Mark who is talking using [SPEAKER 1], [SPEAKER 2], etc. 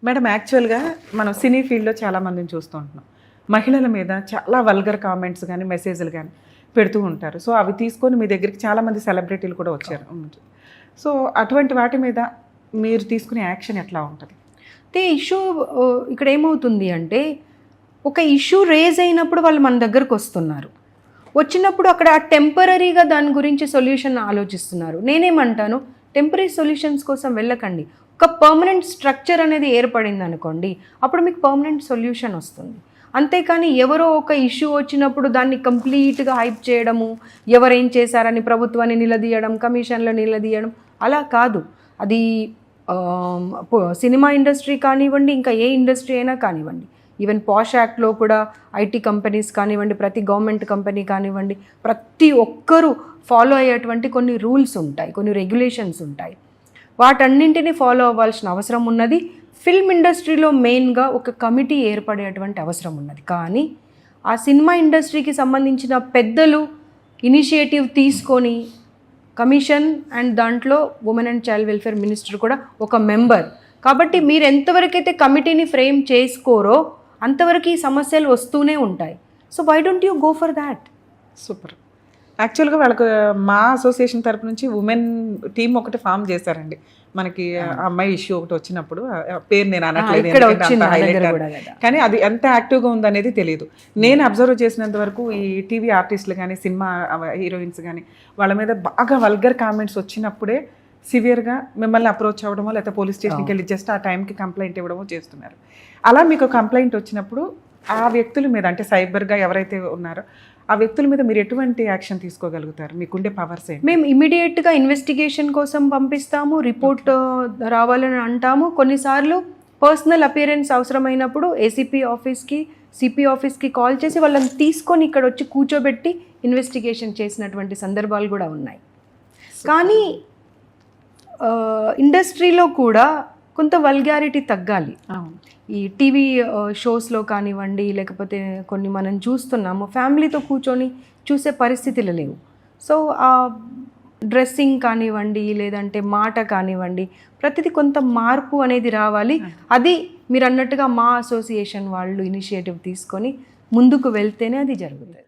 [SPEAKER 1] Madam యాక్చువల్గా మనం సినీ ఫీల్డ్లో చాలా మందిని చూస్తూ ఉంటున్నాం. మహిళల మీద చాలా వల్గర్ కామెంట్స్ కానీ మెసేజ్లు కానీ పెడుతూ ఉంటారు. సో అవి తీసుకొని మీ దగ్గరికి చాలామంది సెలబ్రిటీలు కూడా వచ్చారు. సో అటువంటి వాటి మీద మీరు తీసుకునే యాక్షన్ ఎట్లా ఉంటుంది?
[SPEAKER 2] అయితే ఇష్యూ ఇక్కడ ఏమవుతుంది అంటే, ఒక ఇష్యూ రేజ్ అయినప్పుడు వాళ్ళు మన దగ్గరకు వస్తున్నారు. వచ్చినప్పుడు అక్కడ టెంపరీగా దాని గురించి సొల్యూషన్ ఆలోచిస్తున్నారు. నేనేమంటాను, టెంపరీ సొల్యూషన్స్ కోసం వెళ్ళకండి. ఒక పర్మనెంట్ స్ట్రక్చర్ అనేది ఏర్పడింది అనుకోండి, అప్పుడు మీకు పర్మనెంట్ సొల్యూషన్ వస్తుంది. అంతేకాని ఎవరో ఒక ఇష్యూ వచ్చినప్పుడు దాన్ని కంప్లీట్గా హైప్ చేయడము, ఎవరేం చేశారని ప్రభుత్వాన్ని నిలదీయడం, కమిషన్లో నిలదీయడం, అలా కాదు. అది సినిమా ఇండస్ట్రీ కానివ్వండి, ఇంకా ఏ ఇండస్ట్రీ అయినా కానివ్వండి, ఈవెన్ పాష్ యాక్ట్లో కూడా ఐటీ కంపెనీస్ కానివ్వండి, ప్రతి గవర్నమెంట్ కంపెనీ కానివ్వండి, ప్రతి ఒక్కరూ ఫాలో అయ్యేటువంటి కొన్ని రూల్స్ ఉంటాయి, కొన్ని రెగ్యులేషన్స్ ఉంటాయి. వాటన్నింటినీ ఫాలో అవ్వాల్సిన అవసరం ఉన్నది. ఫిల్మ్ ఇండస్ట్రీలో మెయిన్గా ఒక కమిటీ ఏర్పడేటువంటి అవసరం ఉన్నది. కానీ ఆ సినిమా ఇండస్ట్రీకి సంబంధించిన పెద్దలు ఇనిషియేటివ్ తీసుకొని, కమిషన్ అండ్ దాంట్లో women and child welfare minister కూడా ఒక మెంబర్. కాబట్టి మీరు ఎంతవరకైతే కమిటీని ఫ్రేమ్ చేసుకోరో అంతవరకు ఈ సమస్యలు వస్తూనే ఉంటాయి. So why don't you go for that?
[SPEAKER 1] Super. యాక్చువల్గా వాళ్ళకు మా అసోసియేషన్ తరపు నుంచి ఉమెన్ టీం ఒకటి ఫామ్ చేశారండి. మనకి అమ్మాయి ఇష్యూ ఒకటి వచ్చినప్పుడు, పేరు నేను అనట్లేదు కానీ అది ఎంత యాక్టివ్గా ఉందనేది తెలియదు. నేను అబ్జర్వ్ చేసినంత వరకు ఈ టీవీ ఆర్టిస్టులు కానీ, సినిమా హీరోయిన్స్ కానీ, వాళ్ళ మీద బాగా వల్గర్ కామెంట్స్ వచ్చినప్పుడే సివియర్గా మిమ్మల్ని అప్రోచ్ అవ్వడమో లేకపోతే పోలీస్ స్టేషన్కి వెళ్ళి జస్ట్ ఆ టైంకి కంప్లైంట్ ఇవ్వడమో చేస్తున్నారు. అలా మీకు కంప్లైంట్ వచ్చినప్పుడు ఆ వ్యక్తుల మీద, అంటే సైబర్గా ఎవరైతే ఉన్నారో ఆ వ్యక్తుల మీద మీరు ఎటువంటి యాక్షన్ తీసుకోగలుగుతారు? మీకుండే పవర్స్ ఏంటి?
[SPEAKER 2] మేము ఇమీడియట్గా ఇన్వెస్టిగేషన్ కోసం పంపిస్తాము, రిపోర్ట్ రావాలని అంటాము. కొన్నిసార్లు పర్సనల్ అపియరెన్స్ అవసరమైనప్పుడు ఏసీపీ ఆఫీస్కి, సిపి ఆఫీస్కి కాల్ చేసి వాళ్ళని తీసుకొని ఇక్కడ వచ్చి కూర్చోబెట్టి ఇన్వెస్టిగేషన్ చేసినటువంటి సందర్భాలు కూడా ఉన్నాయి. కానీ ఇండస్ట్రీలో కూడా కొంత వల్గారిటీ తగ్గాలి. ఈ టీవీ షోస్లో కానివ్వండి, లేకపోతే కొన్ని మనం చూస్తున్నాము, ఫ్యామిలీతో కూర్చొని చూసే పరిస్థితులు లేవు. సో ఆ డ్రెస్సింగ్ కానివ్వండి, లేదంటే మాట కానివ్వండి, ప్రతిదీ కొంత మార్పు అనేది రావాలి. అది మీరు అన్నట్టుగా మా అసోసియేషన్ వాళ్ళు ఇనిషియేటివ్ తీసుకొని ముందుకు వెళ్తేనే అది జరుగుతుంది.